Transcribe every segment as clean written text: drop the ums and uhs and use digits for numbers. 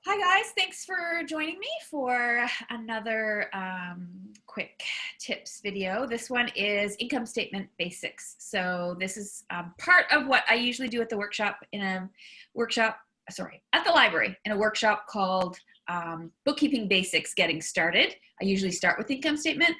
Hi guys, thanks for joining me for another quick tips video. This one is income statement basics. So this is part of what I usually do at the at the library in a workshop called Bookkeeping Basics Getting Started. I usually start with income statement.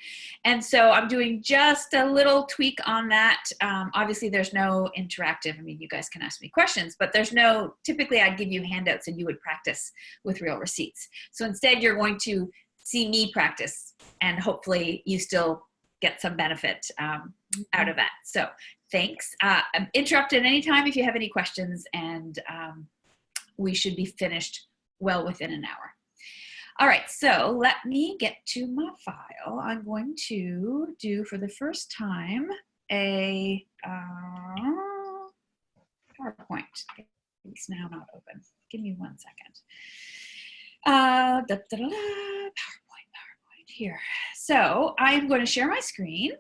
And so I'm doing just a little tweak on that. Obviously there's no interactive, I mean, you guys can ask me questions, but there's no, typically I'd give you handouts and you would practice with real receipts. So instead you're going to see me practice and hopefully you still get some benefit out of that. So thanks. I'm interrupted anytime if you have any questions, and we should be finished well within an hour. All right, so let me get to my file. I'm going to do for the first time a PowerPoint. It's now not open. Give me 1 second. PowerPoint here. So I'm going to share my screen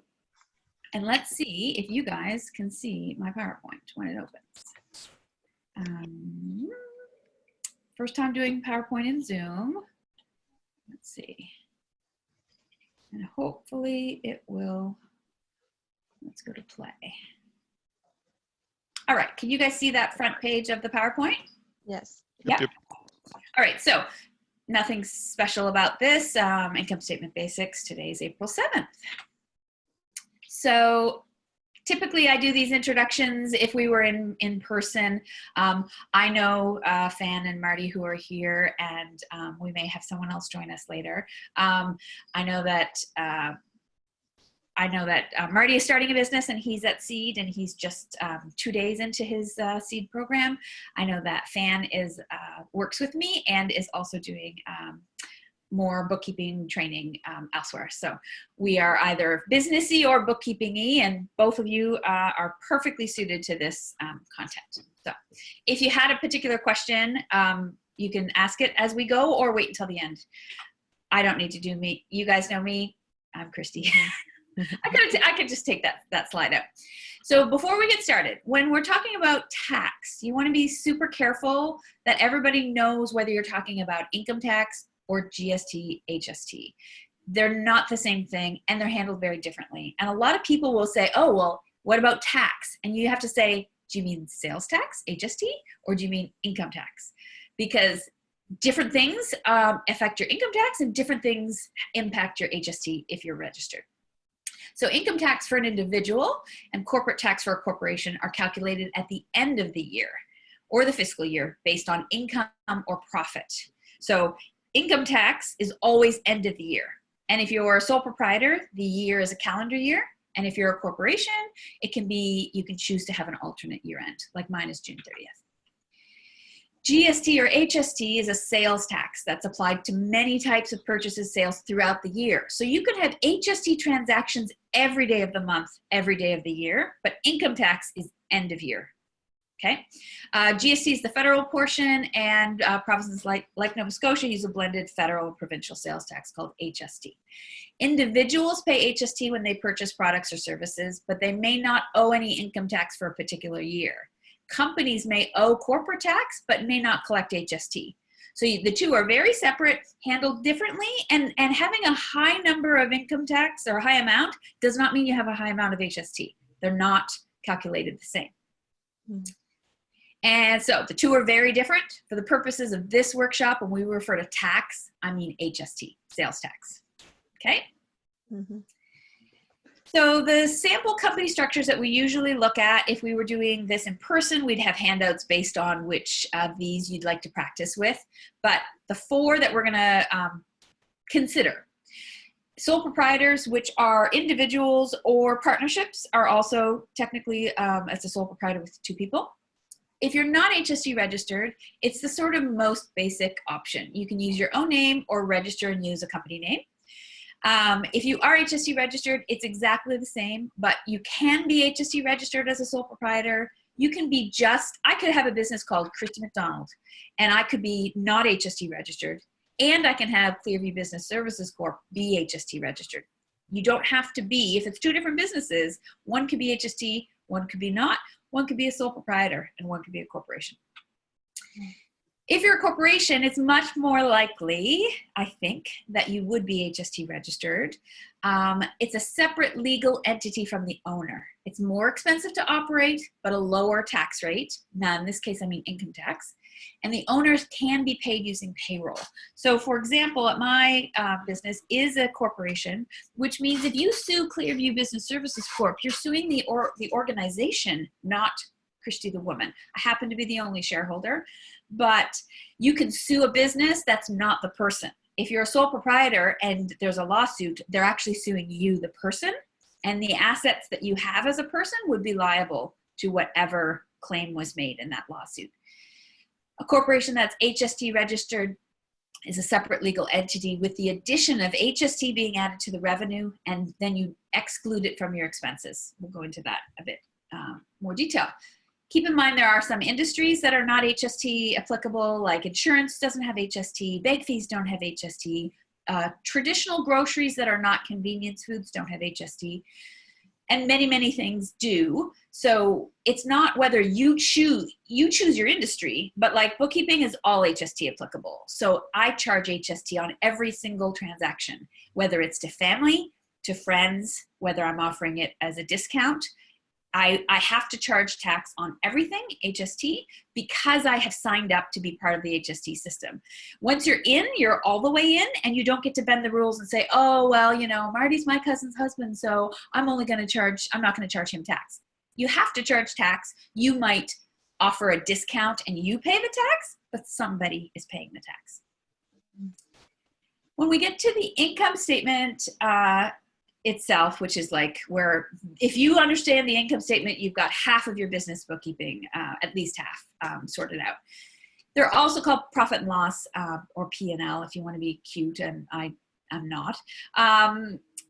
and let's see if you guys can see my PowerPoint when it opens. First time doing PowerPoint in Zoom. Let's see. And hopefully it will, let's go to play. All right, can you guys see that front page of the PowerPoint? Yes. Yep. All right, so nothing special about this. Income statement basics. Today's April 7th. So typically I do these introductions if we were in person. I know Fan and Marty who are here, and we may have someone else join us later. I know that Marty is starting a business and he's at Seed, and he's just 2 days into his Seed program. I know that Fan is works with me and is also doing more bookkeeping training elsewhere. So we are either businessy or bookkeeping-y, and both of you are perfectly suited to this content. So if you had a particular question, you can ask it as we go or wait until the end. I don't need to do me. You guys know me. I'm Christy. I could just take that slide out. So before we get started, when we're talking about tax, you want to be super careful that everybody knows whether you're talking about income tax or GST, HST. They're not the same thing, and they're handled very differently. And a lot of people will say, oh, well, what about tax? And you have to say, do you mean sales tax, HST, or do you mean income tax? Because different things affect your income tax, and different things impact your HST if you're registered. So income tax for an individual and corporate tax for a corporation are calculated at the end of the year or the fiscal year based on income or profit. So income tax is always end of the year. And if you're a sole proprietor, the year is a calendar year. And if you're a corporation, it can be, you can choose to have an alternate year end, like mine is June 30th. GST or HST is a sales tax that's applied to many types of purchases, sales throughout the year. So you could have HST transactions every day of the month, every day of the year, but income tax is end of year. Okay, GST is the federal portion, and provinces like Nova Scotia use a blended federal and provincial sales tax called HST. Individuals pay HST when they purchase products or services, but they may not owe any income tax for a particular year. Companies may owe corporate tax, but may not collect HST. So the two are very separate, handled differently, and having a high number of income tax or a high amount does not mean you have a high amount of HST. They're not calculated the same. Mm-hmm. And so the two are very different. For the purposes of this workshop, when we refer to tax, I mean HST, sales tax. Okay? Mm-hmm. So the sample company structures that we usually look at, if we were doing this in person, we'd have handouts based on which of these you'd like to practice with. But the four that we're going to consider. Sole proprietors, which are individuals or partnerships, are also technically as a sole proprietor with two people. If you're not HST registered, it's the sort of most basic option. You can use your own name or register and use a company name. If you are HST registered, it's exactly the same, but you can be HST registered as a sole proprietor. You can be I could have a business called Christy McDonald, and I could be not HST registered, and I can have Clearview Business Services Corp be HST registered. You don't have to be, if it's two different businesses, one could be HST, one could be not. One could be a sole proprietor and one could be a corporation. If you're a corporation, it's much more likely, I think, that you would be HST registered. It's a separate legal entity from the owner. It's more expensive to operate, but a lower tax rate. Now, in this case, I mean income tax. And the owners can be paid using payroll. So, for example, at my business is a corporation, which means if you sue Clearview Business Services Corp, you're suing the organization, not Christy the woman. I happen to be the only shareholder, but you can sue a business that's not the person. If you're a sole proprietor and there's a lawsuit, they're actually suing you, the person, and the assets that you have as a person would be liable to whatever claim was made in that lawsuit. A corporation that's HST registered is a separate legal entity with the addition of HST being added to the revenue, and then you exclude it from your expenses. We'll go into that a bit more detail. Keep in mind there are some industries that are not HST applicable, like insurance doesn't have HST, bake fees don't have HST, traditional groceries that are not convenience foods don't have HST, and many, many things do. So it's not whether you choose your industry, but like bookkeeping is all HST applicable. So I charge HST on every single transaction, whether it's to family, to friends, whether I'm offering it as a discount. I have to charge tax on everything, HST, because I have signed up to be part of the HST system. Once you're in, you're all the way in, and you don't get to bend the rules and say, oh, well, you know, Marty's my cousin's husband, so I'm not going to charge him tax. You have to charge tax. You might offer a discount and you pay the tax, but somebody is paying the tax. When we get to the income statement, itself, which is like where, if you understand the income statement, you've got half of your business bookkeeping, at least half, sorted out. They're also called profit and loss, or P&L if you want to be cute, and I'm not.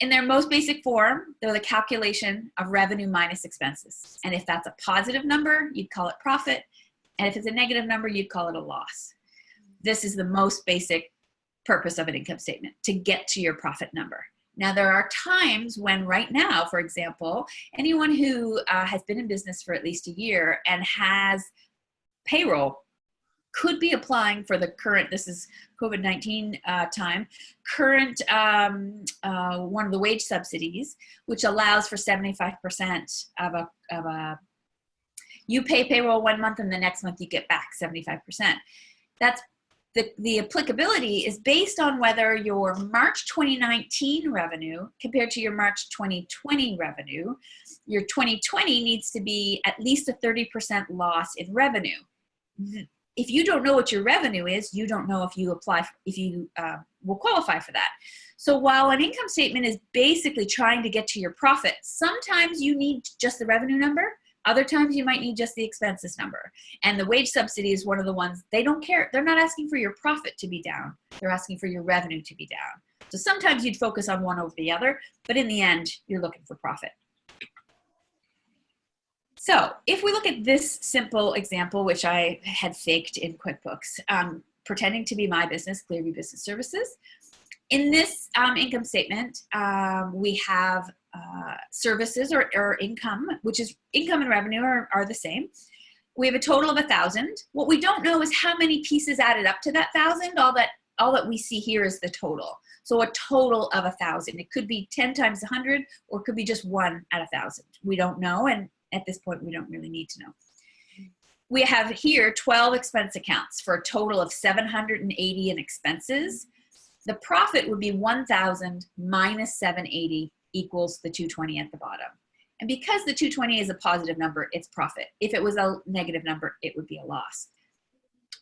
In their most basic form, they're the calculation of revenue minus expenses. And if that's a positive number, you'd call it profit. And if it's a negative number, you'd call it a loss. This is the most basic purpose of an income statement, to get to your profit number. Now, there are times when right now, for example, anyone who has been in business for at least a year and has payroll could be applying for the current, this is COVID-19 time, current one of the wage subsidies, which allows for 75% of a, you pay payroll 1 month and the next month you get back 75%. That's the applicability is based on whether your March 2019 revenue compared to your March 2020 revenue. Your 2020 needs to be at least a 30% loss in revenue. If you don't know what your revenue is, you don't know if you will qualify for that. So while an income statement is basically trying to get to your profit, sometimes you need just the revenue number. Other times you might need just the expenses number. And the wage subsidy is one of the ones, they don't care. They're not asking for your profit to be down. They're asking for your revenue to be down. So sometimes you'd focus on one over the other, but in the end, you're looking for profit. So if we look at this simple example, which I had faked in QuickBooks, pretending to be my business, Clearview Business Services. In this income statement, we have services or income, which is income and revenue are the same. We have a total of 1,000. What we don't know is how many pieces added up to that 1,000. All that we see here is the total. So a total of 1,000. It could be 10 times 100, or it could be just 1 at 1,000. We don't know, and at this point, we don't really need to know. We have here 12 expense accounts for a total of 780 in expenses. The profit would be 1,000 minus 780 equals the 220 at the bottom. And because the 220 is a positive number, it's profit. If it was a negative number, it would be a loss.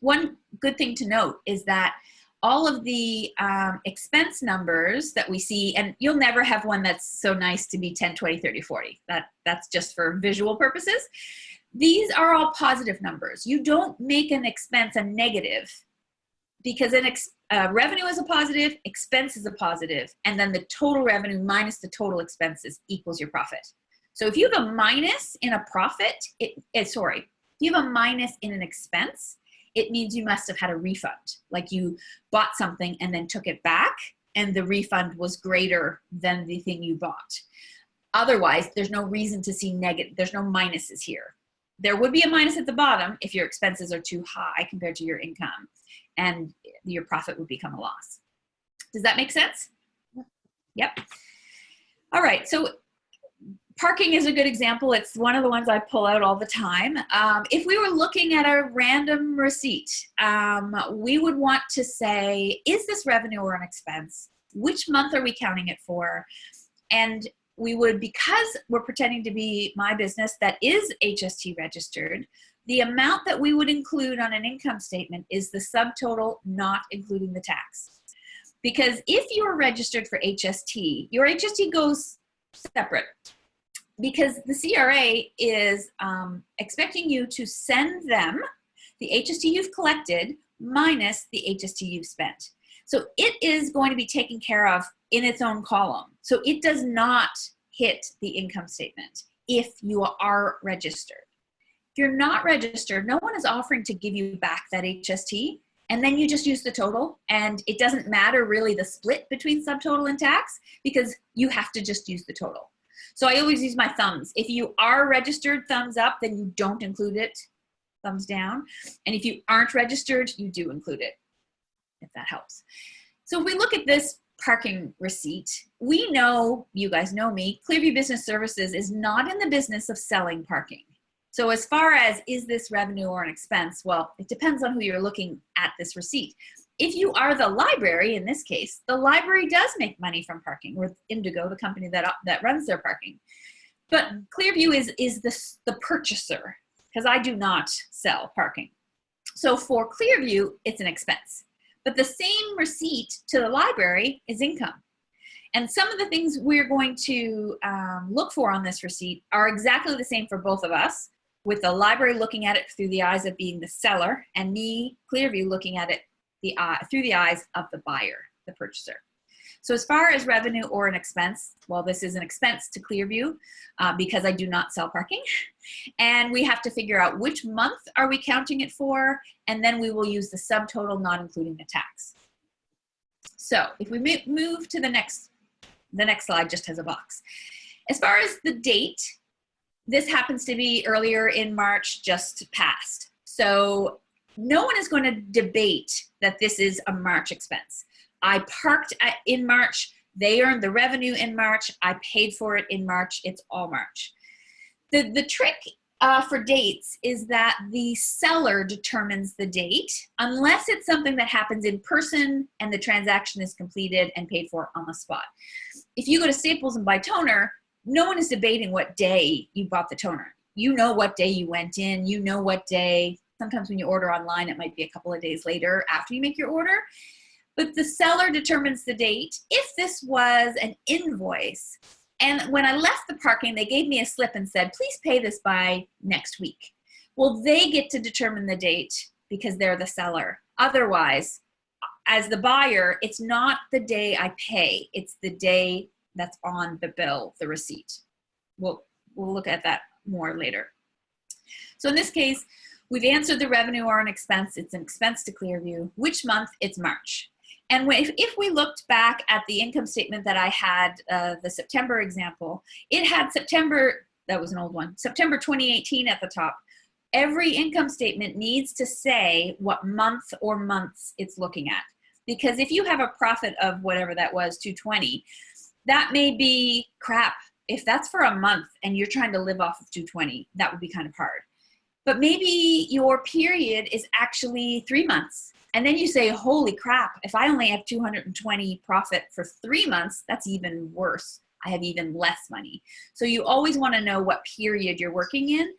One good thing to note is that all of the expense numbers that we see, and you'll never have one that's so nice to be 10, 20, 30, 40. That's just for visual purposes. These are all positive numbers. You don't make an expense a negative, because revenue is a positive, expense is a positive, and then the total revenue minus the total expenses equals your profit. So if you have a minus in a profit, if you have a minus in an expense, it means you must have had a refund. Like you bought something and then took it back, and the refund was greater than the thing you bought. Otherwise, there's no reason to see negative, there's no minuses here. there would be a minus at the bottom if your expenses are too high compared to your income, and your profit would become a loss. Does that make sense? Yep. All right, so parking is a good example. It's one of the ones I pull out all the time. If we were looking at a random receipt, we would want to say, is this revenue or an expense? Which month are we counting it for? And we would, because we're pretending to be my business that is HST registered, the amount that we would include on an income statement is the subtotal, not including the tax. Because if you're registered for HST, your HST goes separate, because the CRA is expecting you to send them the HST you've collected minus the HST you've spent. So it is going to be taken care of in its own column. So it does not hit the income statement if you are registered. If you're not registered, no one is offering to give you back that HST, and then you just use the total, and it doesn't matter really the split between subtotal and tax, because you have to just use the total. So I always use my thumbs. If you are registered, thumbs up, then you don't include it, thumbs down. And if you aren't registered, you do include it, if that helps. So if we look at this parking receipt, we know, you guys know me, Clearview Business Services is not in the business of selling parking. So as far as, is this revenue or an expense? Well, it depends on who you're looking at this receipt. If you are the library, in this case, the library does make money from parking, or Indigo, the company that runs their parking. But Clearview is the purchaser, because I do not sell parking. So for Clearview, it's an expense. But the same receipt to the library is income. And some of the things we're going to look for on this receipt are exactly the same for both of us, with the library looking at it through the eyes of being the seller, and me, Clearview, looking at it through the eyes of the buyer, the purchaser. So as far as revenue or an expense, well, this is an expense to Clearview because I do not sell parking. And we have to figure out which month are we counting it for, and then we will use the subtotal, not including the tax. So if we move to the next slide just has a box. As far as the date, this happens to be earlier in March, just passed. So no one is going to debate that this is a March expense. I parked in March, they earned the revenue in March, I paid for it in March, it's all March. The trick for dates is that the seller determines the date, unless it's something that happens in person and the transaction is completed and paid for on the spot. If you go to Staples and buy toner, no one is debating what day you bought the toner. You know what day you went in, you know what day. Sometimes when you order online, it might be a couple of days later after you make your order. But the seller determines the date. If this was an invoice, and when I left the parking, they gave me a slip and said, please pay this by next week. Well, they get to determine the date because they're the seller. Otherwise, as the buyer, it's not the day I pay. It's the day that's on the bill, the receipt. We'll look at that more later. So in this case, we've answered the revenue or an expense. It's an expense to Clearview. Which month? It's March. And if we looked back at the income statement that I had, the September example, it had September, that was an old one, September 2018 at the top. Every income statement needs to say what month or months it's looking at. Because if you have a profit of whatever that was, 220, that may be crap. If that's for a month and you're trying to live off of 220, that would be kind of hard. But maybe your period is actually 3 months. And then you say, holy crap, if I only have 220 profit for 3 months, that's even worse. I have even less money. So you always want to know what period you're working in.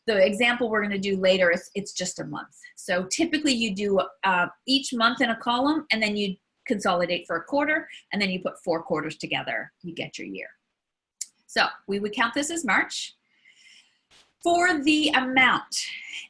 The example we're going to do later is it's just a month. So typically you do each month in a column, and then you consolidate for a quarter, and then you put 4 quarters together. You get your year. So we would count this as March. For the amount,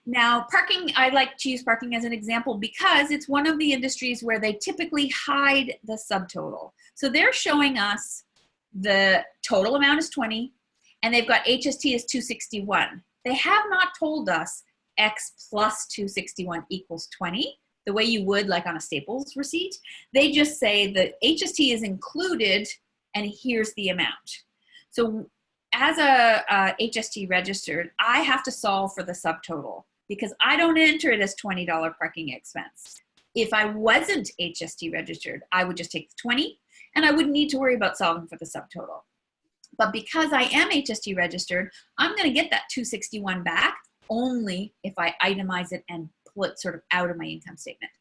now parking, I like to use parking as an example because it's one of the industries where they typically hide the subtotal. So they're showing us the total amount is 20, and they've got HST is 261. They have not told us X plus 261 equals 20, the way you would like on a Staples receipt. They just say the HST is included, and here's the amount. So as a HST registered, I have to solve for the subtotal because I don't enter it as $20 parking expense. If I wasn't HST registered, I would just take the 20 and I wouldn't need to worry about solving for the subtotal. But because I am HST registered, I'm going to get that 261 back only if I itemize it and pull it sort of out of my income statement.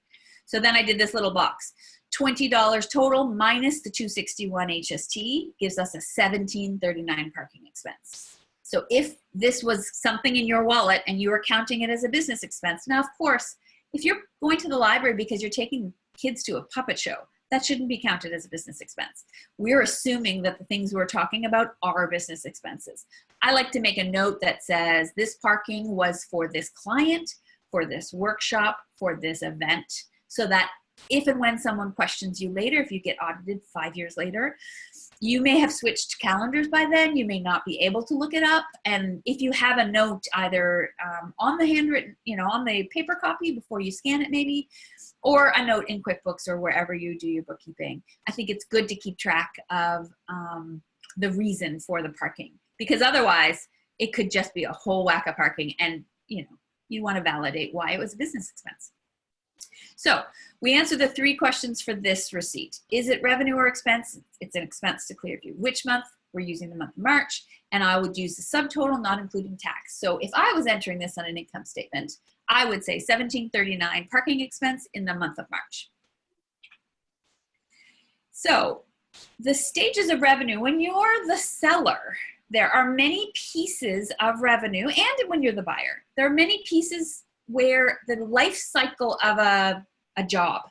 So then I did this little box. $20 total minus the 261 HST gives us a $17.39 parking expense. So if this was something in your wallet and you were counting it as a business expense, now of course, if you're going to the library because you're taking kids to a puppet show, that shouldn't be counted as a business expense. We're assuming that the things we're talking about are business expenses. I like to make a note that says this parking was for this client, for this workshop, for this event, so that if and when someone questions you later, if you get audited 5 years later, you may have switched calendars by then, you may not be able to look it up. And if you have a note either on the handwritten, on the paper copy before you scan it maybe, or a note in QuickBooks or wherever you do your bookkeeping, I think it's good to keep track of the reason for the parking, because otherwise it could just be a whole whack of parking and you want to validate why it was a business expense. So we answered the 3 questions for this receipt. Is it revenue or expense? It's an expense to Clearview. Which month? We're using the month of March, and I would use the subtotal, not including tax. So if I was entering this on an income statement, I would say $17.39 parking expense in the month of March. So the stages of revenue, when you're the seller, there are many pieces of revenue, and when you're the buyer, there are many pieces where the life cycle of a job.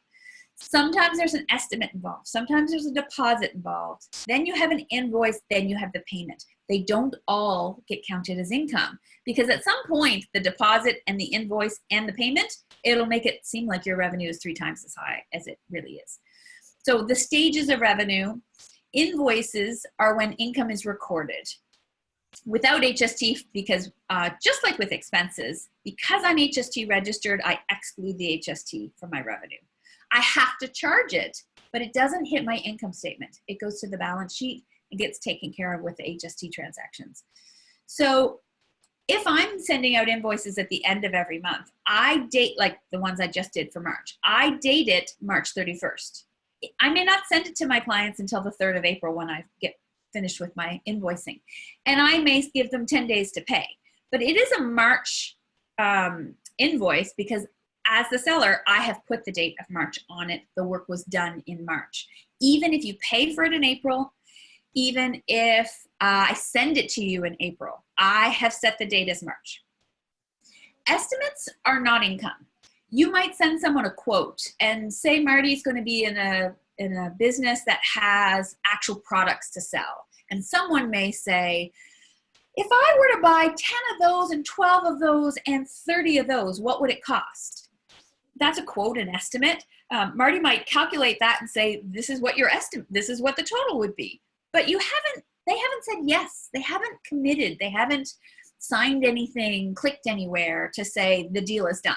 Sometimes there's an estimate involved. Sometimes there's a deposit involved. Then you have an invoice. Then you have the payment. They don't all get counted as income because at some point, the deposit and the invoice and the payment, it'll make it seem like your revenue is 3 times as high as it really is. So the stages of revenue, invoices are when income is recorded. Without HST, because just like with expenses, because I'm HST registered, I exclude the HST from my revenue. I have to charge it, but it doesn't hit my income statement. It goes to the balance sheet and gets taken care of with the HST transactions. So if I'm sending out invoices at the end of every month, I date, like the ones I just did for March, I date it March 31st. I may not send it to my clients until the 3rd of April when I get finished with my invoicing. And I may give them 10 days to pay. But it is a March invoice because as the seller, I have put the date of March on it. The work was done in March. Even if you pay for it in April, even if I send it to you in April, I have set the date as March. Estimates are not income. You might send someone a quote and say Marty's going to be in a business that has actual products to sell. And someone may say, if I were to buy 10 of those and 12 of those and 30 of those, what would it cost? That's a quote, an estimate. Marty might calculate that and say, this is what your estimate, this is what the total would be. But they haven't said yes. They haven't committed. They haven't signed anything, clicked anywhere to say the deal is done.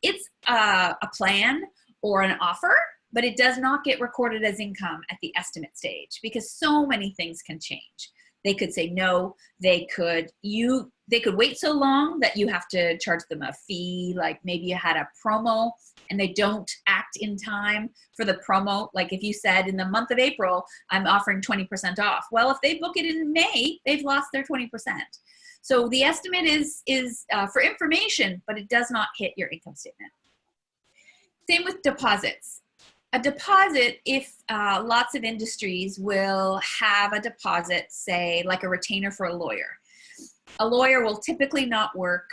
It's a plan or an offer, but it does not get recorded as income at the estimate stage because so many things can change. They could say no, they could wait so long that you have to charge them a fee, like maybe you had a promo and they don't act in time for the promo. Like if you said in the month of April, I'm offering 20% off. Well, if they book it in May, they've lost their 20%. So the estimate is for information, but it does not hit your income statement. Same with deposits. A deposit, if lots of industries will have a deposit, say like a retainer for a lawyer. A lawyer will typically not work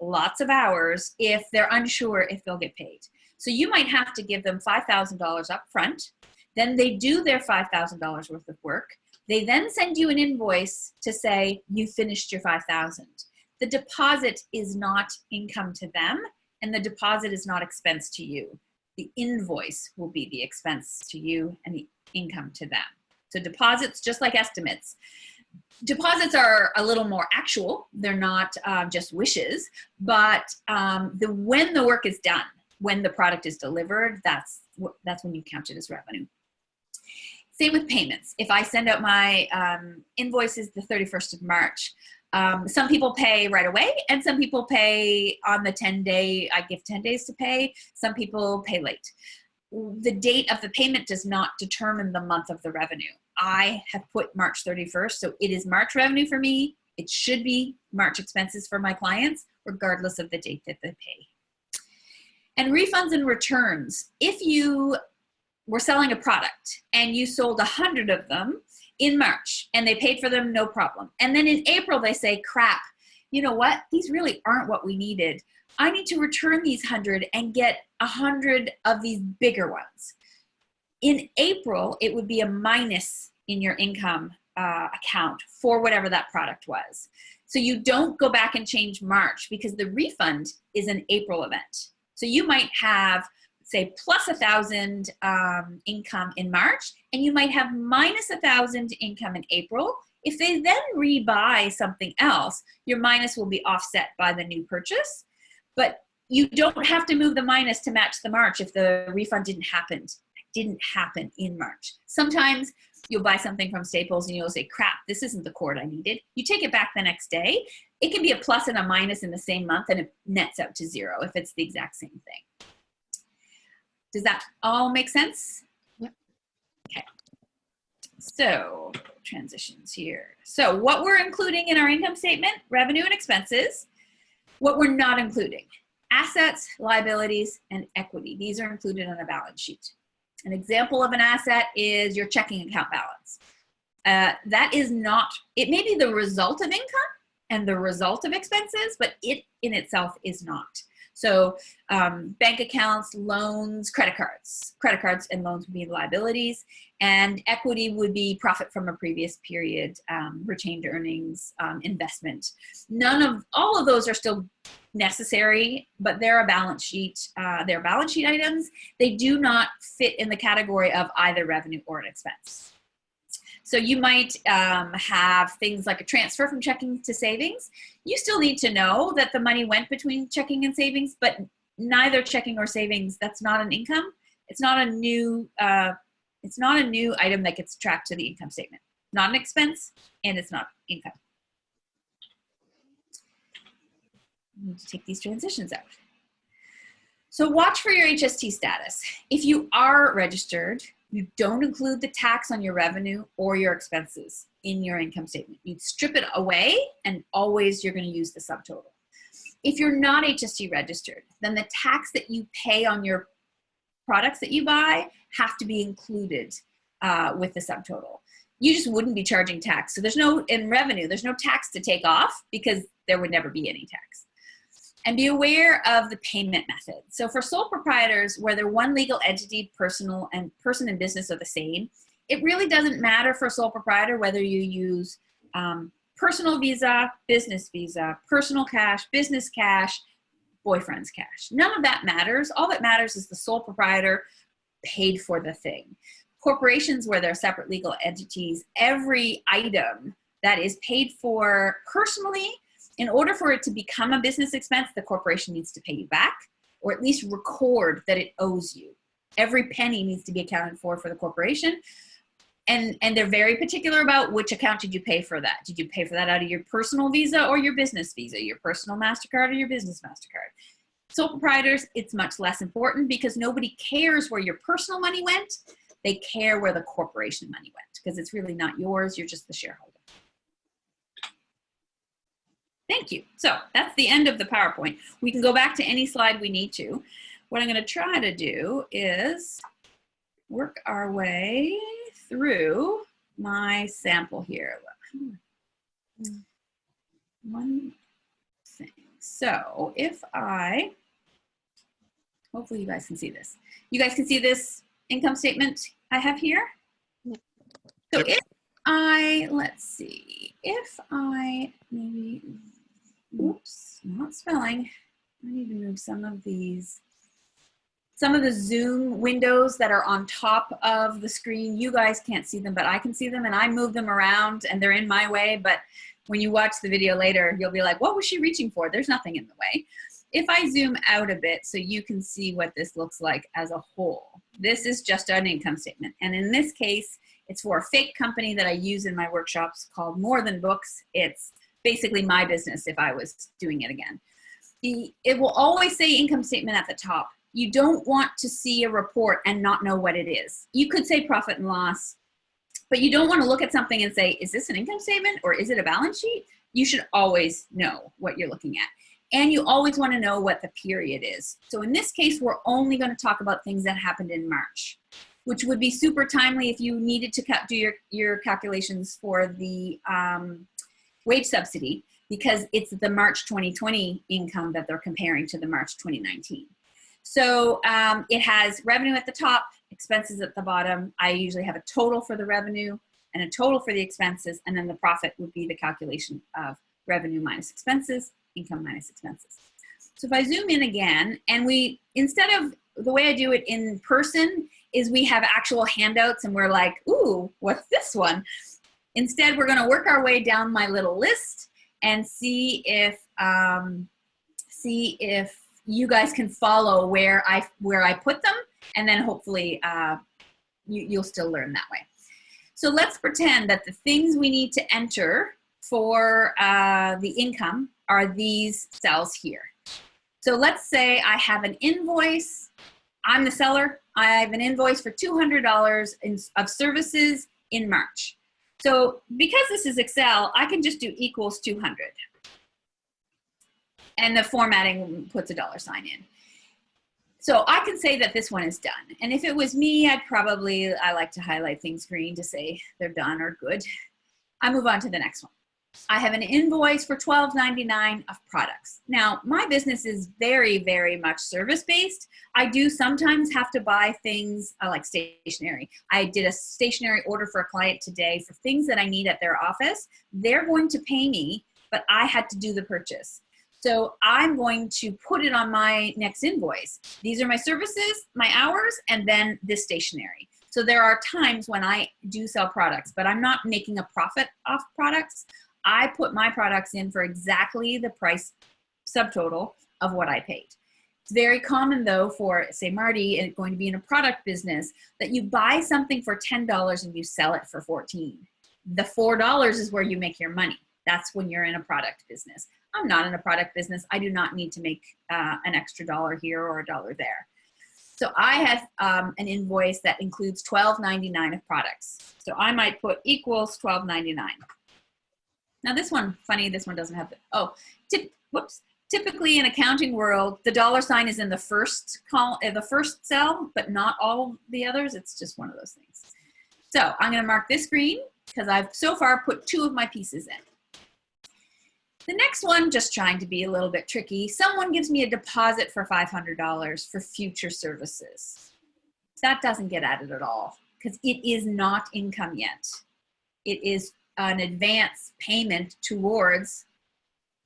lots of hours if they're unsure if they'll get paid. So you might have to give them $5,000 up front. Then they do their $5,000 worth of work. They then send you an invoice to say you finished your $5,000. The deposit is not income to them, and the deposit is not expense to you. The invoice will be the expense to you and the income to them. So deposits, just like estimates, deposits are a little more actual. They're not just wishes, but when the work is done, when the product is delivered, that's when you count it as revenue. Same with payments. If I send out my invoices the 31st of March, some people pay right away and some people pay on the 10-day, I give 10 days to pay. Some people pay late. The date of the payment does not determine the month of the revenue. I have put March 31st, so it is March revenue for me. It should be March expenses for my clients, regardless of the date that they pay. And refunds and returns. If you were selling a product and you sold 100 of them in March and they paid for them, no problem. And then in April they say, crap, you know what? These really aren't what we needed. I need to return these 100 and get 100 of these bigger ones. In April, it would be a minus in your income account for whatever that product was. So you don't go back and change March because the refund is an April event. So you might have, say, plus 1,000 income in March, and you might have minus 1,000 income in April. If they then rebuy something else, your minus will be offset by the new purchase, but you don't have to move the minus to match the March if the refund didn't happen in March. Sometimes you'll buy something from Staples and you'll say, crap, this isn't the cord I needed. You take it back the next day. It can be a plus and a minus in the same month, and it nets out to zero if it's the exact same thing. Does that all make sense? Yep. Okay. So transitions here. So what we're including in our income statement, revenue and expenses. What we're not including, assets, liabilities, and equity. These are included on a balance sheet. An example of an asset is your checking account balance. That is not, it may be the result of income and the result of expenses, but it in itself is not. So bank accounts, loans, credit cards. Credit cards and loans would be liabilities, and equity would be profit from a previous period, retained earnings, investment. All of those are still necessary, but they're a balance sheet. They're balance sheet items. They do not fit in the category of either revenue or an expense. So you might have things like a transfer from checking to savings. You still need to know that the money went between checking and savings, but neither checking or savings, that's not an income. It's not a new item that gets tracked to the income statement. Not an expense, and it's not income. You need to take these transitions out. So watch for your HST status. If you are registered, you don't include the tax on your revenue or your expenses in your income statement. You'd strip it away, and always you're going to use the subtotal. If you're not HST registered, then the tax that you pay on your products that you buy have to be included with the subtotal. You just wouldn't be charging tax. So in revenue, there's no tax to take off because there would never be any tax. And be aware of the payment method. So for sole proprietors, where they're one legal entity, person and business are the same, it really doesn't matter for a sole proprietor whether you use personal Visa, personal cash, business cash, boyfriend's cash. None of that matters. All that matters is the sole proprietor paid for the thing. Corporations, where they're separate legal entities, every item that is paid for personally, in order for it to become a business expense, the corporation needs to pay you back, or at least record that it owes you. Every penny needs to be accounted for the corporation. And they're very particular about which account did you pay for that. Did you pay for that out of your personal Visa or your business Visa, your personal MasterCard or your business MasterCard? Sole proprietors, it's much less important because nobody cares where your personal money went. They care where the corporation money went because it's really not yours. You're just the shareholder. Thank you. So that's the end of the PowerPoint. We can go back to any slide we need to. What I'm going to try to do is work our way through my sample here. One thing. So if hopefully you guys can see this. You guys can see this income statement I have here? So let's see, if I maybe, oops, not spelling. I need to move some of the Zoom windows that are on top of the screen. You guys can't see them, but I can see them, and I move them around and they're in my way, but when you watch the video later, you'll be like, what was she reaching for? There's nothing in the way. If I zoom out a bit so you can see what this looks like as a whole, this is just an income statement. And in this case, It's for a fake company that I use in my workshops called More Than Books. It's basically my business if I was doing it again. It will always say income statement at the top. You don't want to see a report and not know what it is. You could say profit and loss, but you don't want to look at something and say, is this an income statement or is it a balance sheet? You should always know what you're looking at. And you always want to know what the period is. So in this case, we're only going to talk about things that happened in March, which would be super timely if you needed to do your calculations for the wage subsidy, because it's the March 2020 income that they're comparing to the March 2019. So it has revenue at the top, expenses at the bottom. I usually have a total for the revenue and a total for the expenses, and then the profit would be the calculation of revenue minus expenses, income minus expenses. So if I zoom in again, and instead of the way I do it in person is we have actual handouts and we're like, ooh, what's this one? Instead, we're gonna work our way down my little list and see if you guys can follow where I put them, and then hopefully you'll still learn that way. So let's pretend that the things we need to enter for the income are these cells here. So let's say I have an invoice. I'm the seller. I have an invoice for $200 of services in March. So because this is Excel, I can just do equals 200. And the formatting puts a $sign in. So I can say that this one is done. And if it was me, I like to highlight things green to say they're done or good. I move on to the next one. I have an invoice for $12.99 of products. Now, my business is very, very much service-based. I do sometimes have to buy things like stationery. I did a stationery order for a client today for things that I need at their office. They're going to pay me, but I had to do the purchase. So I'm going to put it on my next invoice. These are my services, my hours, and then this stationery. So there are times when I do sell products, but I'm not making a profit off products. I put my products in for exactly the price subtotal of what I paid. It's very common though for, say, Marty, and going to be in a product business, that you buy something for $10 and you sell it for $14. The $4 is where you make your money. That's when you're in a product business. I'm not in a product business. I do not need to make an extra $1 here or a $1 there. So I have an invoice that includes $12.99 of products. So I might put equals $12.99. Now this one, funny, this one doesn't have the, typically in accounting world, the $sign is in the first column, the first cell, but not all the others. It's just one of those things. So I'm gonna mark this green because I've so far put 2 of my pieces in. The next one, just trying to be a little bit tricky. Someone gives me a deposit for $500 for future services. That doesn't get added at all because it is not income yet. It is an advance payment towards,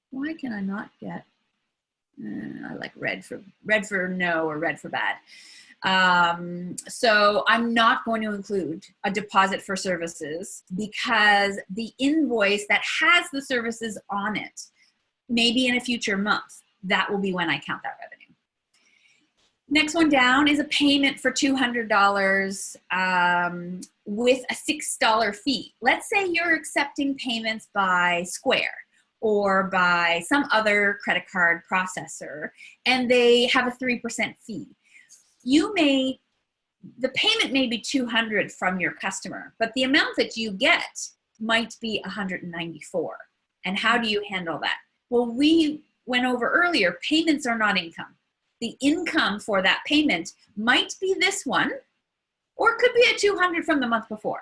why can I not get, I like red for no or red for bad. So I'm not going to include a deposit for services because the invoice that has the services on it, maybe in a future month, that will be when I count that revenue. Next one down is a payment for $200 with a $6 fee. Let's say you're accepting payments by Square or by some other credit card processor, and they have a 3% fee. The payment may be $200 from your customer, but the amount that you get might be $194. And how do you handle that? Well, we went over earlier, payments are not income. The income for that payment might be this one, or it could be a $200 from the month before.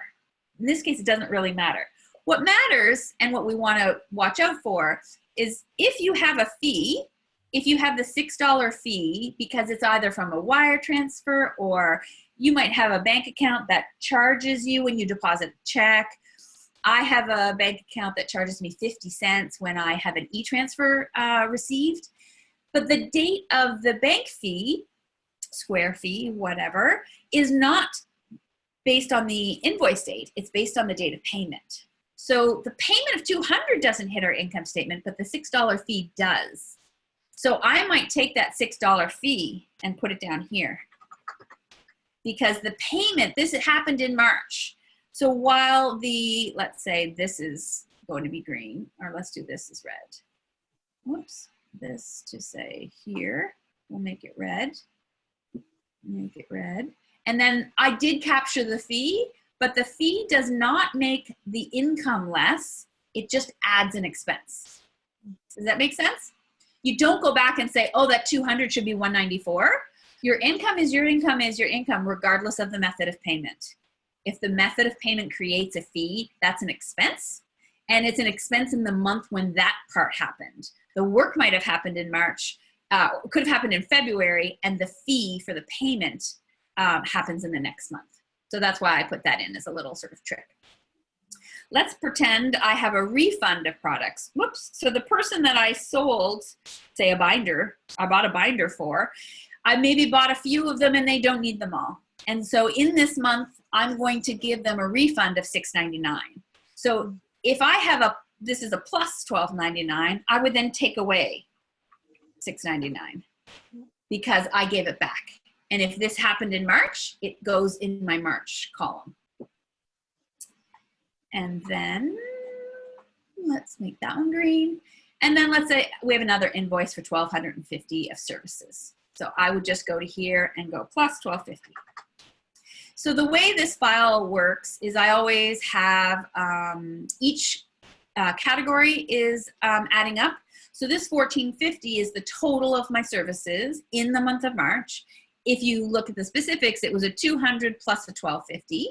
In this case, it doesn't really matter. What matters and what we want to watch out for is if you have a fee, if you have the $6 fee, because it's either from a wire transfer or you might have a bank account that charges you when you deposit a check. I have a bank account that charges me 50 cents when I have an e-transfer received. But the date of the bank fee, Square fee, whatever, is not based on the invoice date. It's based on the date of payment. So the payment of $200 doesn't hit our income statement, but the $6 fee does. So I might take that $6 fee and put it down here because the payment, this happened in March. So while let's say this is going to be green, or let's do this as red. Whoops, this to say here, we'll make it red. Make it red. And then I did capture the fee, but the fee does not make the income less. It just adds an expense. Does that make sense? You don't go back and say, oh, that 200 should be 194. Your income is your income is your income, regardless of the method of payment. If the method of payment creates a fee, that's an expense. And it's an expense in the month when that part happened. The work might have happened in March, could have happened in February, and the fee for the payment happens in the next month. So that's why I put that in as a little sort of trick. Let's pretend I have a refund of products. Whoops. So the person that I sold, say a binder, I bought a binder for, I maybe bought a few of them and they don't need them all. And so in this month, I'm going to give them a refund of $6.99. So if I have this is a plus $12.99, I would then take away $6.99 because I gave it back. And if this happened in March, it goes in my March column. And then let's make that one green. And then let's say we have another invoice for $1,250 of services. So I would just go to here and go plus $1,250. So the way this file works is I always have each category is adding up. So this $1,450 is the total of my services in the month of March. If you look at the specifics, it was a $200 plus a $1,250.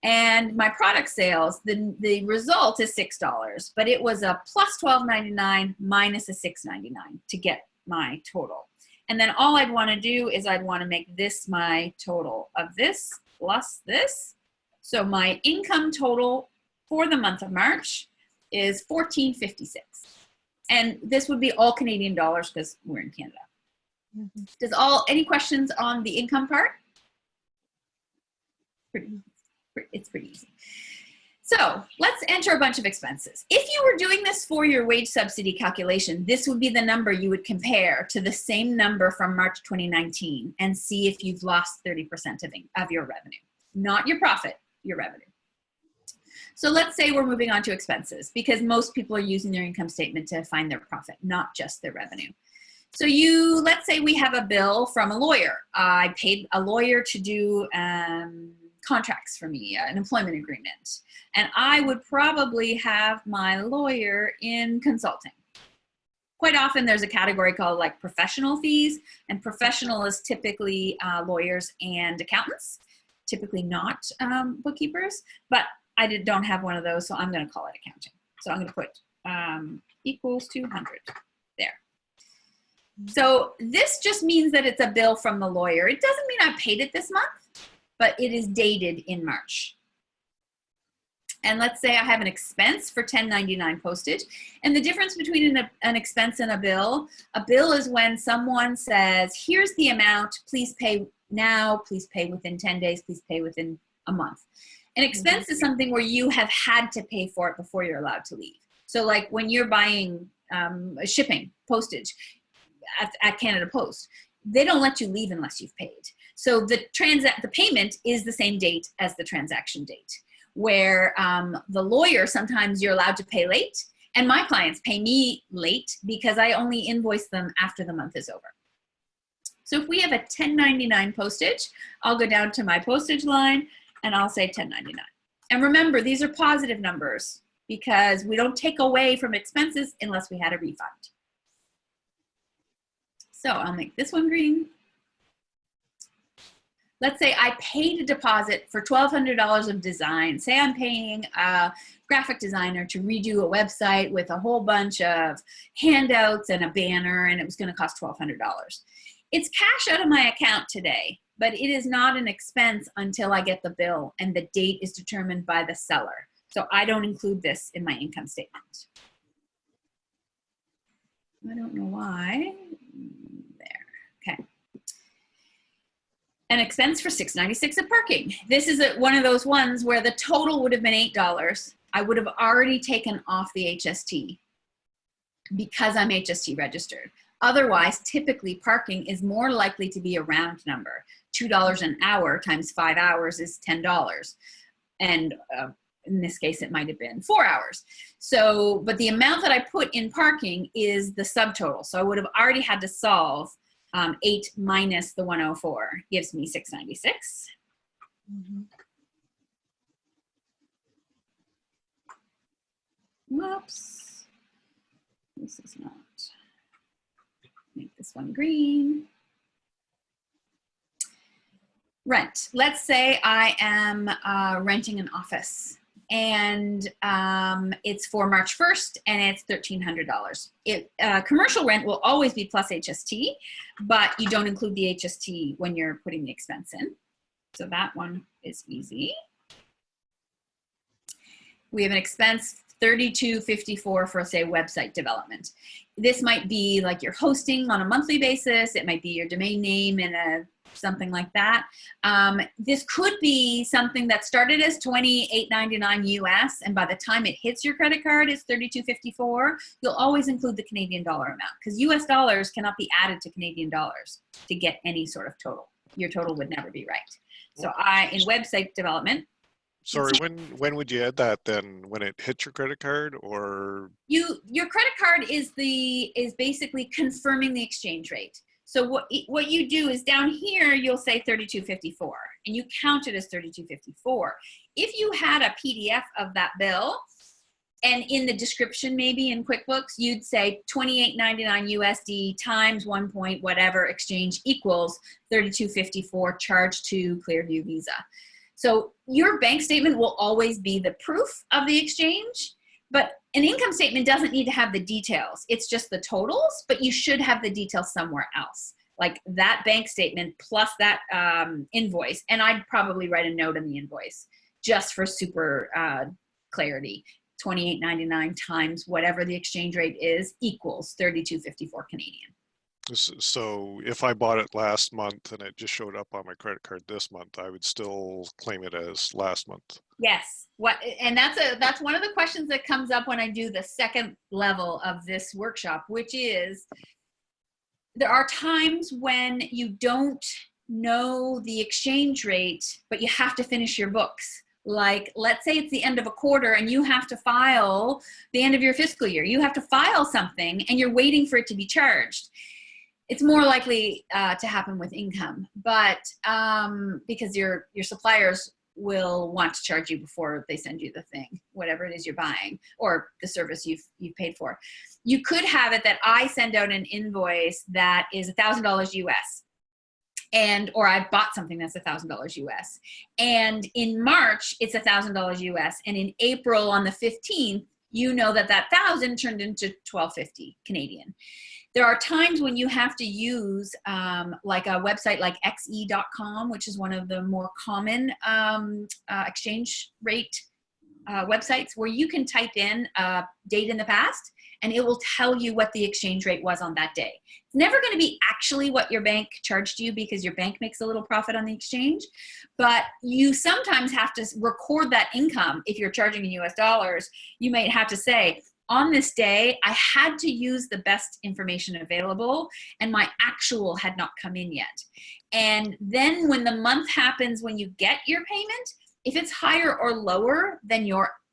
And my product sales, the result is $6, but it was a plus $12.99 minus a $6.99 to get my total. And then all I'd want to do is I'd want to make this my total of this plus this. So my income total for the month of March is $1,456. And this would be all Canadian dollars because we're in Canada. Mm-hmm. Any questions on the income part? It's pretty easy. So let's enter a bunch of expenses. If you were doing this for your wage subsidy calculation, this would be the number you would compare to the same number from March 2019 and see if you've lost 30% of your revenue. Not your profit, your revenue. So let's say we're moving on to expenses because most people are using their income statement to find their profit, not just their revenue. So let's say we have a bill from a lawyer. I paid a lawyer to do contracts for me, an employment agreement. And I would probably have my lawyer in consulting. Quite often there's a category called like professional fees, and professional is typically lawyers and accountants, typically not bookkeepers, but I don't have one of those, so I'm going to call it accounting. So I'm going to put equals 200 there. So this just means that it's a bill from the lawyer. It doesn't mean I paid it this month, but it is dated in March. And let's say I have an expense for $10.99 postage. And the difference between an expense and a bill is when someone says, here's the amount, please pay now, please pay within 10 days, please pay within a month. An expense is something where you have had to pay for it before you're allowed to leave. So like when you're buying shipping, postage at Canada Post, they don't let you leave unless you've paid. So the payment is the same date as the transaction date, where the lawyer, sometimes you're allowed to pay late, and my clients pay me late because I only invoice them after the month is over. So if we have a $10.99 postage, I'll go down to my postage line and I'll say $10.99. And remember, these are positive numbers because we don't take away from expenses unless we had a refund. So I'll make this one green. Let's say I paid a deposit for $1,200 of design. Say I'm paying a graphic designer to redo a website with a whole bunch of handouts and a banner, and it was going to cost $1,200. It's cash out of my account today, but it is not an expense until I get the bill, and the date is determined by the seller. So I don't include this in my income statement. I don't know why. There. Okay. An expense for $6.96 of parking. This is one of those ones where the total would have been $8. I would have already taken off the HST because I'm HST registered. Otherwise, typically parking is more likely to be a round number. $2 an hour times 5 hours is $10. And in this case, it might have been 4 hours. So, but the amount that I put in parking is the subtotal. So I would have already had to solve 8 minus the 104 gives me 696. Mm-hmm. Whoops. This is not. Make this one green. Rent. Let's say I am renting an office and it's for March 1st and it's $1,300. Commercial rent will always be plus HST, but you don't include the HST when you're putting the expense in. So that one is easy. We have an expense $32.54 for, say, website development. This might be like your hosting on a monthly basis. It might be your domain name and something like that. This could be something that started as $28.99 US, and by the time it hits your credit card, it's $32.54. You'll always include the Canadian dollar amount because US dollars cannot be added to Canadian dollars to get any sort of total. Your total would never be right. So in website development, sorry, when would you add that then? When it hits your credit card, or your credit card is basically confirming the exchange rate. So what you do is down here you'll say $32.54 and you count it as $32.54. If you had a PDF of that bill and in the description maybe in QuickBooks you'd say $28.99 USD times 1 point whatever exchange equals $32.54 charged to Clearview Visa. So your bank statement will always be the proof of the exchange, but an income statement doesn't need to have the details. It's just the totals, but you should have the details somewhere else, like that bank statement plus that invoice. And I'd probably write a note in the invoice just for super clarity. $28.99 times whatever the exchange rate is equals $32.54 Canadian. so if I bought it last month and it just showed up on my credit card this month, I would still claim it as last month? Yes. And that's one of the questions that comes up when I do the second level of this workshop, which is there are times when you don't know the exchange rate, but you have to finish your books. Like, let's say it's the end of a quarter and you have to file the end of your fiscal year. You have to file something and you're waiting for it to be charged. It's more likely to happen with income, but because your suppliers will want to charge you before they send you the thing, whatever it is you're buying or the service you've paid for. You could have it that I send out an invoice that is $1,000 US, or I bought something that's $1,000 US, and in March it's $1,000 US, and in April on the 15th, you know that 1,000 turned into $1,250 Canadian. There are times when you have to use like a website like xe.com, which is one of the more common exchange rate websites, where you can type in a date in the past and it will tell you what the exchange rate was on that day. It's never going to be actually what your bank charged you because your bank makes a little profit on the exchange, but you sometimes have to record that income. If you're charging in US dollars, you might have to say, on this day, I had to use the best information available and my actual had not come in yet. And then when the month happens, when you get your payment, if it's higher or lower than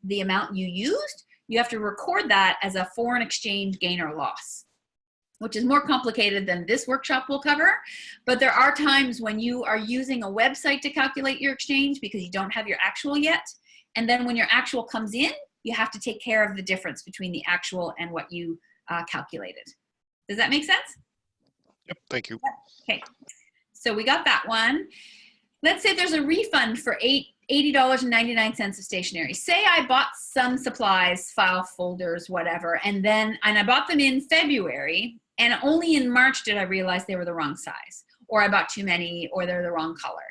the amount you used, you have to record that as a foreign exchange gain or loss, which is more complicated than this workshop will cover. But there are times when you are using a website to calculate your exchange because you don't have your actual yet. And then when your actual comes in, you have to take care of the difference between the actual and what you calculated. Does that make sense? Yep, thank you. Okay, so we got that one. Let's say there's a refund for $80.99 of stationery. Say I bought some supplies, file folders, whatever, and I bought them in February, and only in March did I realize they were the wrong size, or I bought too many, or they're the wrong color.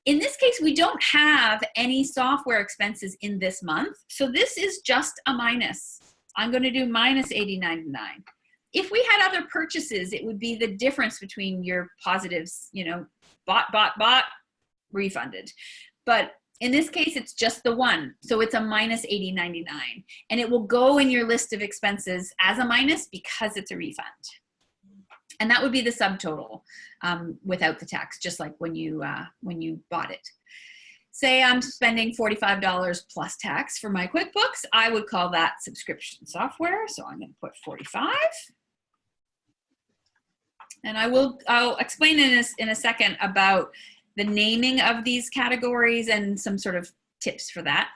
In this case, we don't have any software expenses in this month, so this is just a minus. I'm going to do minus $80.99. If we had other purchases, it would be the difference between your positives, bought, refunded. But in this case, it's just the one, so it's a minus $80.99, and it will go in your list of expenses as a minus because it's a refund. And that would be the subtotal without the tax, just like when you bought it. Say I'm spending $45 plus tax for my QuickBooks. I would call that subscription software. So I'm going to put 45. And I'll explain in a second about the naming of these categories and some sort of tips for that.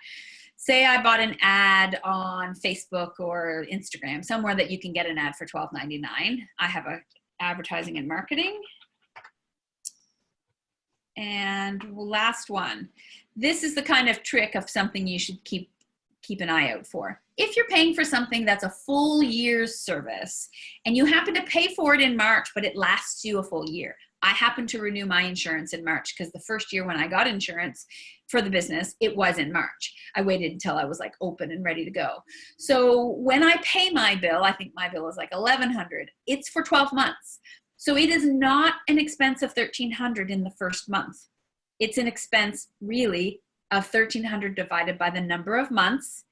Say I bought an ad on Facebook or Instagram, somewhere that you can get an ad for $12.99. I have a advertising and marketing. And last one. This is the kind of trick of something you should keep an eye out for. If you're paying for something that's a full year's service and you happen to pay for it in March, but it lasts you a full year. I happened to renew my insurance in March because the first year when I got insurance for the business, it was in March. I waited until I was like open and ready to go. So when I pay my bill, I think my bill is like $1,100. It's for 12 months. So it is not an expense of $1,300 in the first month. It's an expense really of $1,300 divided by the number of months.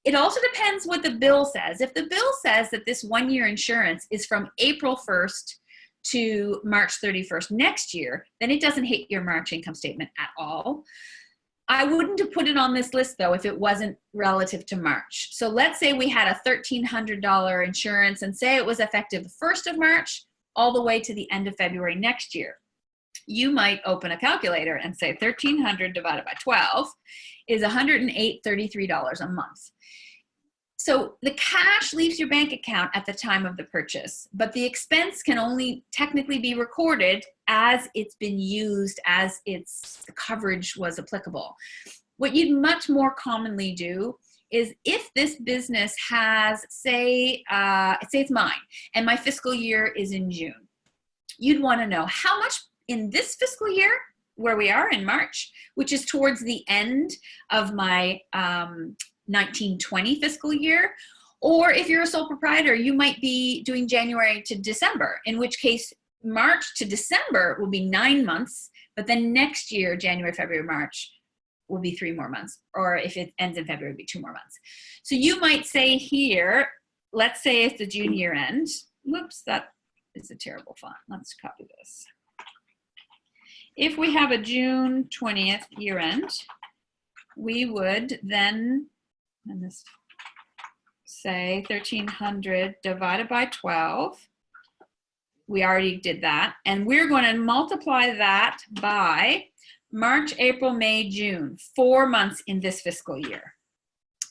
It also depends what the bill says. If the bill says that this 1 year insurance is from April 1st to March 31st next year, then it doesn't hit your March income statement at all. I wouldn't have put it on this list though if it wasn't relative to March. So let's say we had a $1,300 insurance and say it was effective the 1st of March all the way to the end of February next year. You might open a calculator and say 1,300 divided by 12 is $108.33 a month. So the cash leaves your bank account at the time of the purchase, but the expense can only technically be recorded as it's been used, as the coverage was applicable. What you'd much more commonly do is if this business has, say it's mine, and my fiscal year is in June, you'd want to know how much in this fiscal year, where we are in March, which is towards the end of my 1920 fiscal year, or if you're a sole proprietor, you might be doing January to December, in which case March to December will be 9 months, but then next year, January, February, March, will be 3 more months, or if it ends in February, it'll be 2 more months. So you might say here, let's say it's the June year end. Whoops, that is a terrible font. Let's copy this. If we have a June 20th year end, we would then, and this say 1,300 divided by 12. We already did that. And we're going to multiply that by March, April, May, June, 4 months in this fiscal year.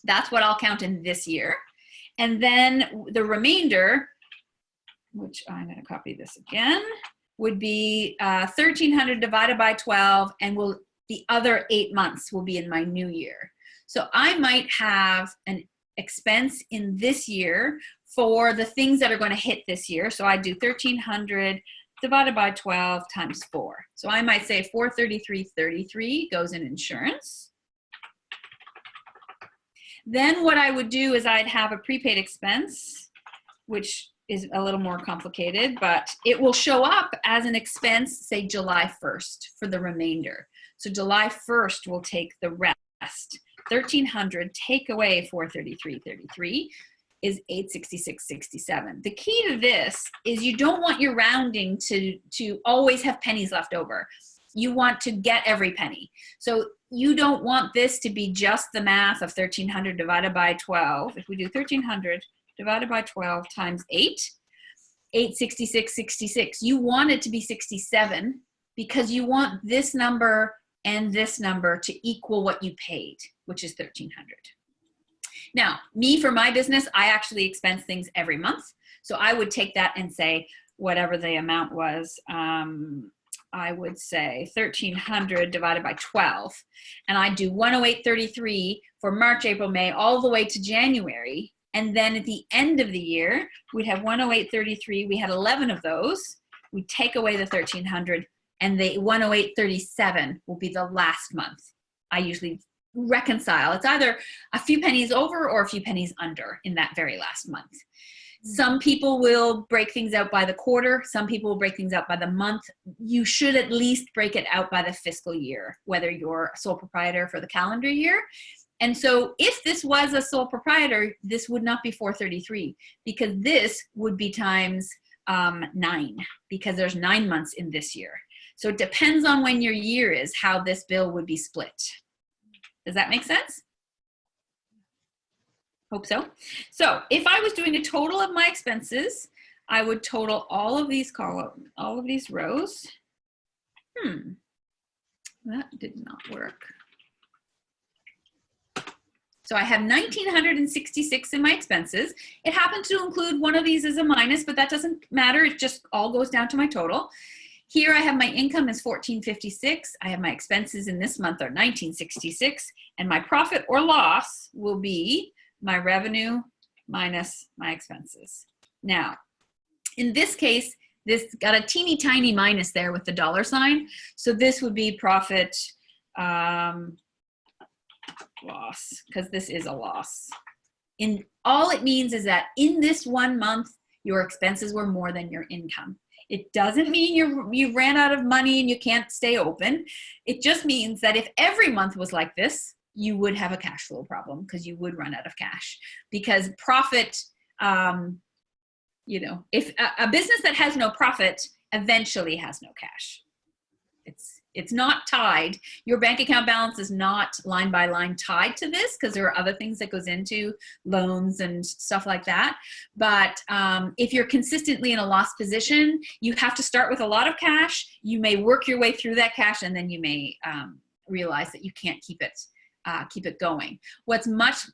That's what I'll count in this year. And then the remainder, which I'm going to copy this again, would be 1,300 divided by 12, and the other 8 months will be in my new year. So I might have an expense in this year for the things that are going to hit this year. So I do 1,300 divided by 12 times 4. So I might say 433.33 goes in insurance. Then what I would do is I'd have a prepaid expense, which is a little more complicated, but it will show up as an expense, say July 1st for the remainder. So July 1st will take the rest. 1,300 take away 433.33 is 866.67. The key to this is you don't want your rounding to always have pennies left over. You want to get every penny. So you don't want this to be just the math of 1,300 divided by 12. If we do 1,300 divided by 12 times 8, 866.66. You want it to be 67 because you want this number and this number to equal what you paid, which is 1,300. Now, for my business, I actually expense things every month. So I would take that and say, whatever the amount was, I would say 1,300 divided by 12. And I do 108.33 for March, April, May, all the way to January. And then at the end of the year, we'd have 108.33. We had 11 of those. We take away the 1,300, and the 108.37 will be the last month. I usually reconcile. It's either a few pennies over or a few pennies under in that very last month. Some people will break things out by the quarter. Some people will break things out by the month. You should at least break it out by the fiscal year, whether you're a sole proprietor for the calendar year. And so if this was a sole proprietor, this would not be 433 because this would be times 9 because there's 9 months in this year. So it depends on when your year is, how this bill would be split. Does that make sense? Hope so. So if I was doing a total of my expenses, I would total all of these columns, all of these rows. That did not work. So I have 1,966 in my expenses. It happens to include one of these as a minus, but that doesn't matter. It just all goes down to my total. Here I have my income is 1,456. I have my expenses in this month are 1,966, and my profit or loss will be my revenue minus my expenses. Now, in this case, this got a teeny tiny minus there with the dollar sign. So this would be profit loss, because this is a loss. In all it means is that in this 1 month, your expenses were more than your income. It doesn't mean you ran out of money and you can't stay open. It just means that if every month was like this, you would have a cash flow problem, because you would run out of cash. Because profit, you know, if a business that has no profit eventually has no cash. It's not tied. Your bank account balance is not line by line tied to this, because there are other things that goes into loans and stuff like that. But if you're consistently in a loss position, you have to start with a lot of cash. You may work your way through that cash, and then you may realize that you can't keep it going. What's much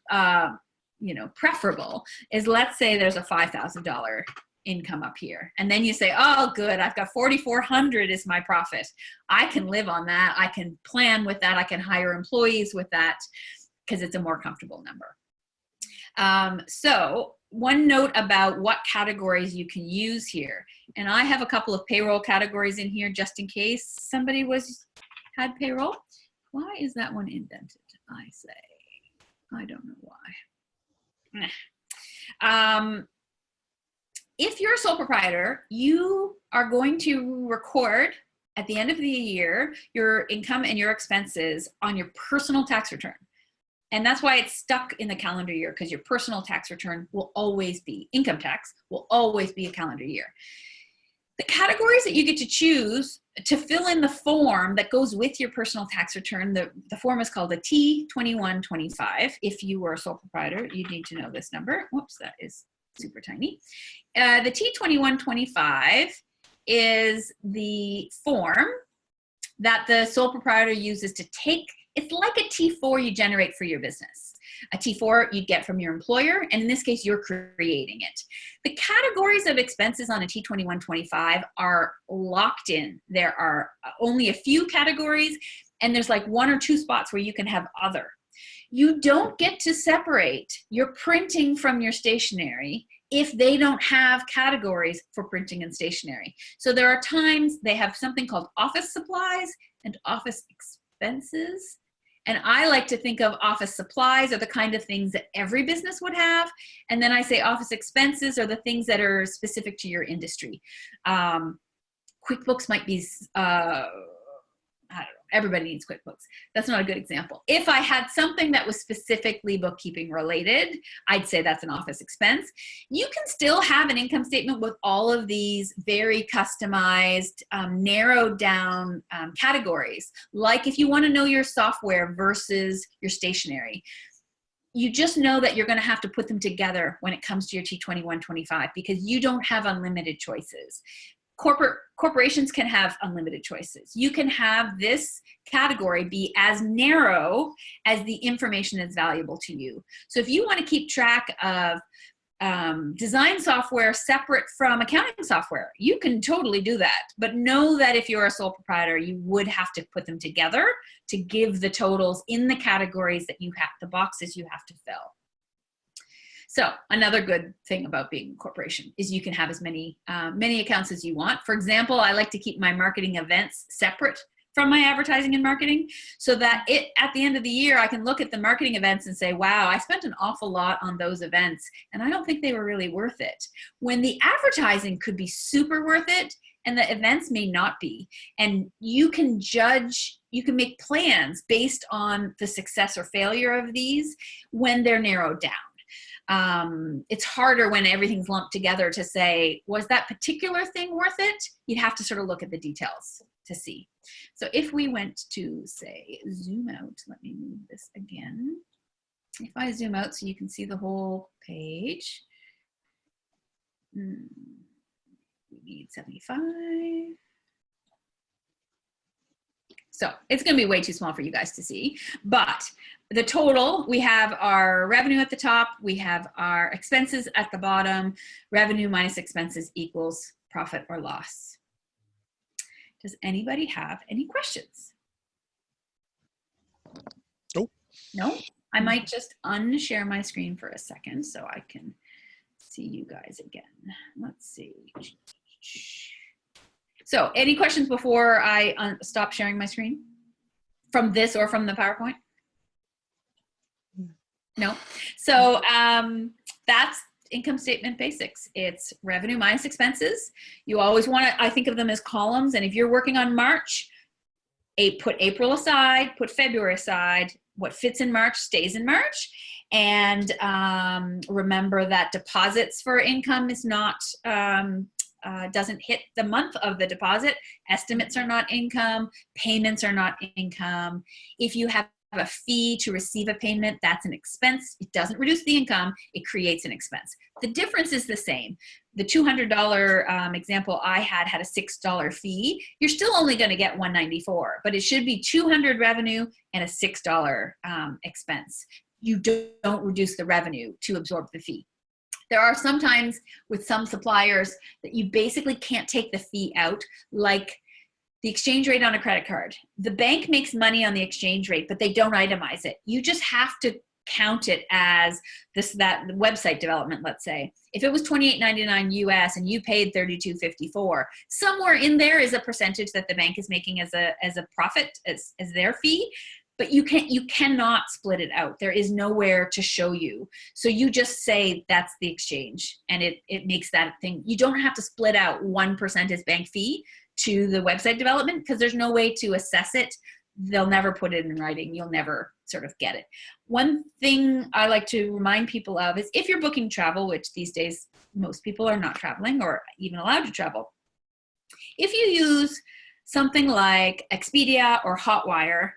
you know, preferable is, let's say there's a $5,000 income up here, and then you say, oh good, I've got 4,400 is my profit. I can live on that. I can plan with that. I can hire employees with that, because it's a more comfortable number. So one note about what categories you can use here, and I have a couple of payroll categories in here just in case somebody had payroll. Why is that one indented? I say, I don't know why. If you're a sole proprietor, you are going to record at the end of the year your income and your expenses on your personal tax return. And that's why it's stuck in the calendar year, because your personal tax return will always be, income tax will always be a calendar year. The categories that you get to choose to fill in the form that goes with your personal tax return, the form is called a T2125. If you were a sole proprietor, you need to know this number. Whoops, that is super tiny. The T2125 is the form that the sole proprietor uses to take, it's like a T4 you generate for your business. A T4 you get from your employer, and in this case, you're creating it. The categories of expenses on a T2125 are locked in. There are only a few categories, and there's like 1 or 2 spots where you can have other. You don't get to separate your printing from your stationery if they don't have categories for printing and stationery. So there are times they have something called office supplies and office expenses. And I like to think of office supplies are the kind of things that every business would have. And then I say office expenses are the things that are specific to your industry. QuickBooks might be, I don't know, everybody needs QuickBooks. That's not a good example. If I had something that was specifically bookkeeping related, I'd say that's an office expense. You can still have an income statement with all of these very customized, narrowed down categories. Like if you want to know your software versus your stationery, you just know that you're going to have to put them together when it comes to your T2125, because you don't have unlimited choices. Corporations can have unlimited choices. You can have this category be as narrow as the information is valuable to you. So if you want to keep track of design software separate from accounting software, you can totally do that. But know that if you're a sole proprietor, you would have to put them together to give the totals in the categories that you have, the boxes you have to fill. So another good thing about being a corporation is you can have as many accounts as you want. For example, I like to keep my marketing events separate from my advertising and marketing, so that at the end of the year, I can look at the marketing events and say, wow, I spent an awful lot on those events, and I don't think they were really worth it. When the advertising could be super worth it, and the events may not be. And you can judge, you can make plans based on the success or failure of these when they're narrowed down. it's harder when everything's lumped together to say, was that particular thing worth it? You'd have to sort of look at the details to see. So if we went to, say, zoom out, let me move this again. If I zoom out so you can see the whole page, we need 75. So it's going to be way too small for you guys to see, but the total, we have our revenue at the top, we have our expenses at the bottom. Revenue minus expenses equals profit or loss. Does anybody have any questions? Nope. No? I might just unshare my screen for a second so I can see you guys again. Let's see. So any questions before I stop sharing my screen? From this or from the PowerPoint? No. So that's income statement basics. It's revenue minus expenses. You always want to, I think of them as columns. And if you're working on March, put April aside, put February aside. What fits in March stays in March. And remember that deposits for income is not, doesn't hit the month of the deposit. Estimates are not income. Payments are not income. If you have a fee to receive a payment, that's an expense. It doesn't reduce the income, it creates an expense. The difference is the same. The $200 example I had a $6 fee. You're still only going to get $194, but it should be $200 revenue and a $6 expense. You don't reduce the revenue to absorb the fee. There are sometimes with some suppliers that you basically can't take the fee out, like the exchange rate on a credit card. The bank makes money on the exchange rate, but they don't itemize it. You just have to count it as that website development, let's say. If it was $28.99 US and you paid $32.54, somewhere in there is a percentage that the bank is making as a profit, as their fee. But you cannot split it out. There is nowhere to show you. So you just say that's the exchange, and it makes that thing. You don't have to split out 1% as bank fee to the website development because there's no way to assess it. They'll never put it in writing. You'll never sort of get it. One thing I like to remind people of is if you're booking travel, which these days most people are not traveling or even allowed to travel, if you use something like Expedia or Hotwire,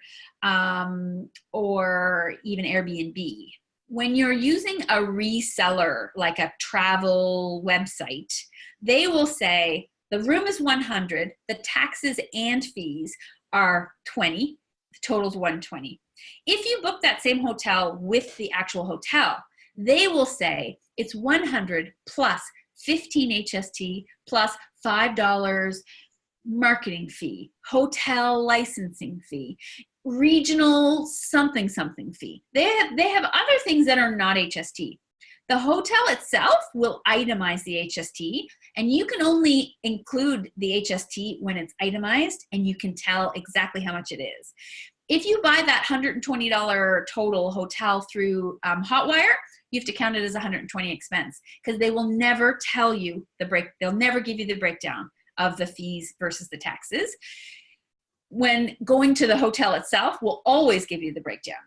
or even Airbnb, when you're using a reseller like a travel website, they will say the room is 100, the taxes and fees are 20, the total's 120. If you book that same hotel with the actual hotel, they will say it's 100 plus 15 HST plus $5 marketing fee, hotel licensing fee, regional something fee. They have other things that are not HST. The hotel itself will itemize the HST, and you can only include the HST when it's itemized and you can tell exactly how much it is. If you buy that $120 total hotel through Hotwire, you have to count it as 120 expense because they will never tell you they'll never give you the breakdown of the fees versus the taxes. When going to the hotel itself, will always give you the breakdown.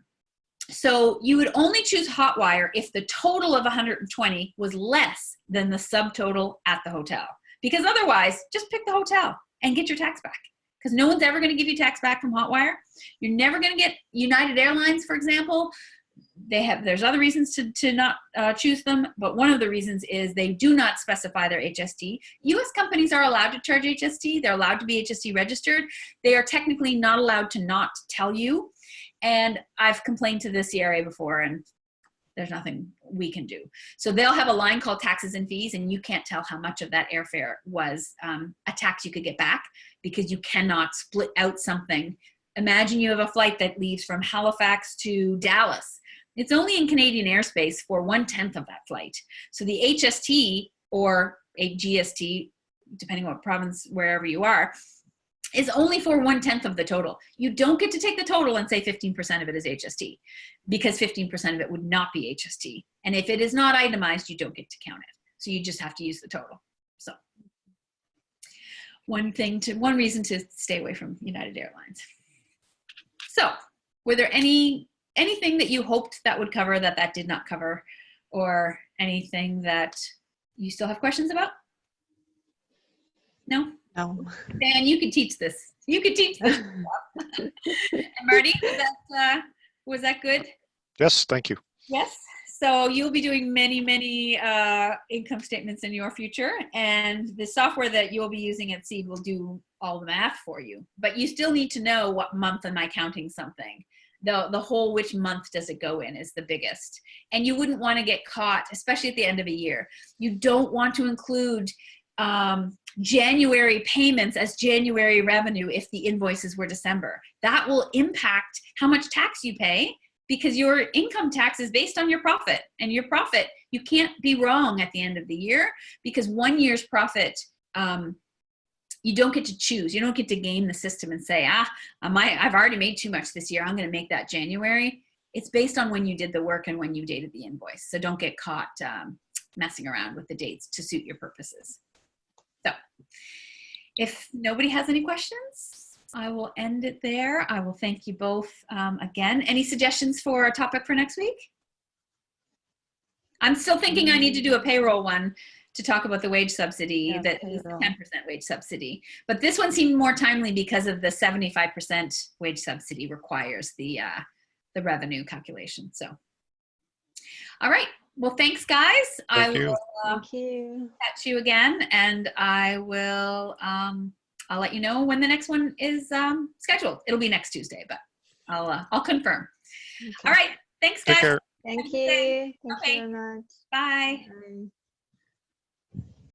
So you would only choose Hotwire if the total of 120 was less than the subtotal at the hotel. Because otherwise, just pick the hotel and get your tax back. Because no one's ever going to give you tax back from Hotwire. You're never going to get United Airlines, for example. There's other reasons to not choose them, but one of the reasons is they do not specify their HST. U.S. companies are allowed to charge HST. They're allowed to be HST registered. They are technically not allowed to not tell you. And I've complained to the CRA before, and there's nothing we can do. So they'll have a line called taxes and fees, and you can't tell how much of that airfare was a tax you could get back because you cannot split out something. Imagine you have a flight that leaves from Halifax to Dallas. It's only in Canadian airspace for 1/10 of that flight. So the HST or a GST, depending on what province, wherever you are, is only for 1/10 of the total. You don't get to take the total and say 15% of it is HST because 15% of it would not be HST. And if it is not itemized, you don't get to count it. So you just have to use the total. So one reason to stay away from United Airlines. So were there anything that you hoped that would cover that did not cover, or anything that you still have questions about? No? No. Dan, you can teach this. You can teach this. And Marty, was that good? Yes, thank you. Yes. So you'll be doing many, many income statements in your future, and the software that you'll be using at Seed will do all the math for you. But you still need to know what month am I counting something. The whole which month does it go in is the biggest. And you wouldn't want to get caught, especially at the end of a year. You don't want to include January payments as January revenue if the invoices were December. That will impact how much tax you pay, because your income tax is based on your profit, and your profit, you can't be wrong at the end of the year, because 1 year's profit, you don't get to choose. You don't get to game the system and say, I've already made too much this year, I'm going to make that January. It's based on when you did the work and when you dated the invoice. So don't get caught messing around with the dates to suit your purposes. So if nobody has any questions, I will end it there. I will thank you both again. Any suggestions for a topic for next week? I'm still thinking I need to do a payroll one to talk about the wage subsidy, Yeah, that is the payroll. 10% wage subsidy. But this one seemed more timely because of the 75% wage subsidy requires the revenue calculation. So, all right. Well, thanks, guys. Thank you. will Thank you. catch you again, and I will. I'll let you know when the next one is scheduled. It'll be next Tuesday, but I'll confirm. Okay. All right. Thanks, Take guys. care. Thank Have a you. good day. Thank Okay. you very much. Bye. Bye.